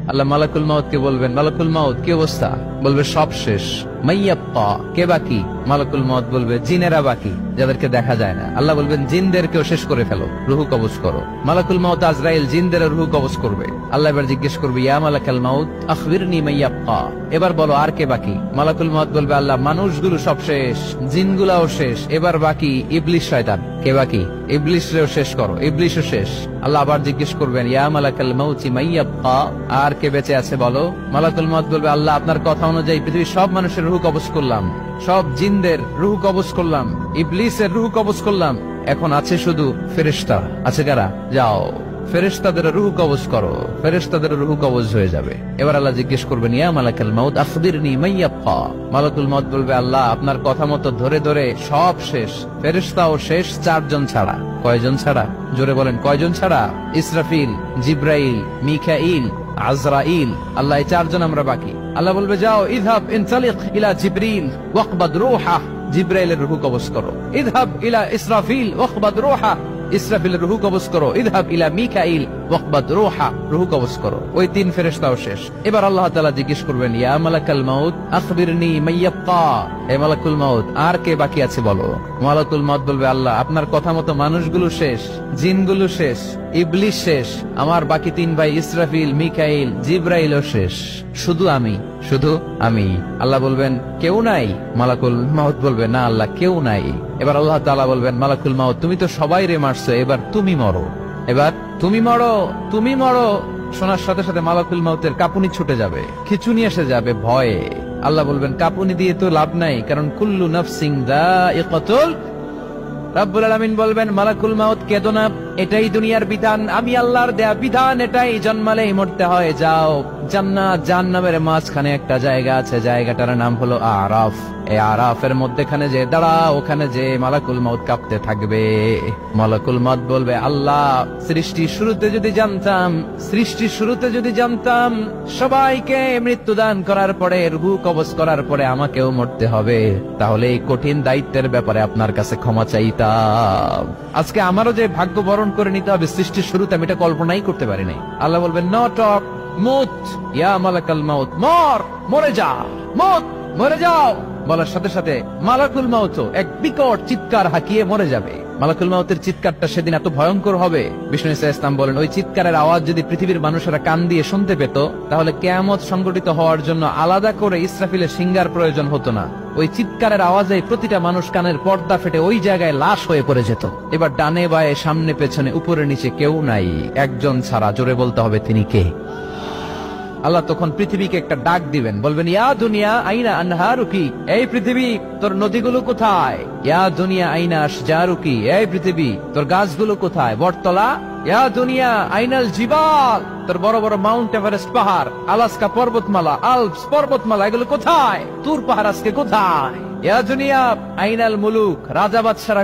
আল্লাহ মালাকুল মাউত কে বলবেন, মালাকুল মাউত কি অবস্থা? বলবে সব শেষ। মাইয়াব্বা, কে বাকি? মালাকুল মাউত বলবে জিনেরা বাকি, যাদেরকে দেখা যায় না। আল্লাহ বলবেন জিনদেরকেও শেষ করে ফেলো, রুহু কবজ করো। মালাকুল মাউত আজরাইল জিনদের রুহু কবজ করবে। আল্লাহ এবার জিজ্ঞেস করবে, ইয়া মালাকাল মাউত আখবিরনি মাইয়াব্বা, এবার বলো আর কে বাকি? মালাকুল মাউত বলবে, আল্লাহ মানুষগুলো সব শেষ, জিনগুলাও শেষ, এবার বাকি ইবলিস শয়তান। কে বাকি? ইবলিসরেও শেষ করো, ইবলিসও শেষ। আল্লাহ আবার জিজ্ঞেস করবেন, ইয়া মালাকাল মাউতি মাইয়াব্বা, আর কে বেঁচে আছে বলো? মালাকুল মাউত বলবে, আল্লাহ আপনার কথা অনুযায়ী পৃথিবীর সব মানুষের রুহু কবজ করলাম, সব জিনদের রুহু কবজ করলাম, ইবলিসের রুহু কবজ করলাম, এখন আছে শুধু ফেরেশতা। আছে কারা? যাও ফেরেশতাদের রুহু কবজ করো, ফেরেশতাদের রুহু কবজ হয়ে যাবে। এবার আল্লাহ জিজ্ঞেস করবেন, ইয়া মালাকাল মাউত আখবিরনি মাইয়াব্বা। মালাকুল মাউত বলবে, আল্লাহ আপনার কথা মতো ধরে ধরে সব শেষ, ফেরেশতাও শেষ, 4 জন ছাড়া। কয়জন ছাড়া? জোরে বলেন, কয়জন ছাড়া? ইসরাফিল, জিব্রাইল, মিকাইল, আজরাইল। আল্লাহ এই 4 জন আমরা বাকি। আল্লাহ বলবে, যাও ইযহাব ইনতালিক ইলা জিবরিল ওয়াকবাদ রূহা, জিব্রাইলের রুহু কবজ করো। ইযহাব ইলা ইসরাফিল ওয়াকবাদ রূহা, ইসরাফিলের রুহু কবজ করো। ইযহাব ইলা মিকাইল ওয়াকবাদ রূহা, রুহু কবজ করো। ওই 3 ফেরেশতাও শেষ। এবার আল্লাহ তাআলা জিজ্ঞেস করবেন, ইয়া মালাকাল মাউত আখবিরনি মাইয়াব্বা, হে মালাকুল মাউত আর কে বাকি আছে বলো? মালাকুল মাউত বলবে, আল্লাহ আপনার কথা মতো মানুষগুলো শেষ, জিনগুলো শেষ, ইবলিস শেষ, আমার বাকি 3 ভাই ইসরাফিল, মিকাইল, জিব্রাইলও শেষ, শুধু আমি, শুধু আমি। আল্লাহ বলবেন, কেউ নাই? মালাকুল মাউত বলবে, না আল্লাহ কেউ নাই। এবার আল্লাহ তাআলা বলবেন, মালাকুল মাউত তুমি তো সবাই রে মারছো, এবার তুমি মরো, এবার তুমি মরো, তুমি মরো। শোনার সাথে সাথে মালাকুল মাউতের কাঁপুনি ছুটে যাবে, খিঁচুনি এসে যাবে ভয়ে। আল্লাহ বলবেন, কাঁপুনি দিয়ে তো লাভ নাই, কারণ কুল্লু নাফসিন যায়িকাতুল। রব্বুল আলামিন বলবেন, মালাকুল মাউত কেঁদো না, এটাই দুনিয়ার বিধান, আমি আল্লাহর দেয়া বিধান, এটাই জন্মালেই মরতে হয়। যাও জান্নাত জাহান্নামের মাঝখানে একটা জায়গা আছে, জায়গাটার নাম হলো আরাফ। এই আরাফের মধ্যখানে যে দাঁড়াও, ওখানে যে মালাকুল মাউত কাঁপতে থাকবে। মালাকুল মাউত বলবে, আল্লাহ সৃষ্টির শুরুতে যদি জানতাম, সৃষ্টির শুরুতে যদি জানতাম সবাইকে মৃত্যুদান করার পরে, রুহু কবজ করার পরে আমাকেও মরতে হবে, তাহলে এই কঠিন দায়িত্বের ব্যাপারে আপনার কাছে ক্ষমা চাইতাম। আজকে আমারও যে ভাগ্য বরণ করে নিতে হবে সৃষ্টির শুরুতে, আমি এটা কল্পনাই করতে পারি নাই। আল্লাহ বলবেন, নো টক, মুত ইয়া মালাকাল মাউত, মর, মরে যা, মুত, মরে যাও। বলার সাথে সাথে মালাকুল মাউত এক বিকট চিৎকার হাঁকিয়ে মরে যাবে। মালাকুল মাউতের চিৎকারটা সেদিন এত ভয়ঙ্কর হবে, বিষ্ণু ইসা ইসলাম বলেন, ওই চিৎকারের আওয়াজ যদি পৃথিবীর মানুষেরা কান দিয়ে শুনতে পেত, তাহলে কিয়ামত সংগঠিত হওয়ার জন্য আলাদা করে ইসরাফিলের সিঙ্গার প্রয়োজন হতো না। ওই চিৎকারের আওয়াজে প্রতিটা মানুষ কানের পর্দা ফেটে ওই জায়গায় লাশ হয়ে পড়ে যেত। এবার ডানে বায়ে সামনে পেছনে উপরে নিচে কেউ নাই, একজন ছাড়া। জোরে বলতে হবে, তিনি কে? আল্লাহ তখন পৃথিবীকে একটা ডাক দিবেন, বলবেন, ইয়া দুনিয়া আইনা আনহারুকি, এই পৃথিবী তোর নদীগুলো কোথায়? ইয়া দুনিয়া আইনা আশজারুকি, এই পৃথিবী তোর গাছগুলো কোথায়? বটতলা। ইয়া দুনিয়া আইনাল জিবাল, তোর বড় বড় মাউন্ট এভারেস্ট পাহাড়, আলাস্কা পর্বতমালা, আলপস পর্বতমালা, এগুলো কোথায়? তুর পাহাড় আজকে কোথায়? ইয়া দুনিয়া আইনাল মুলুক, রাজা বাদশারা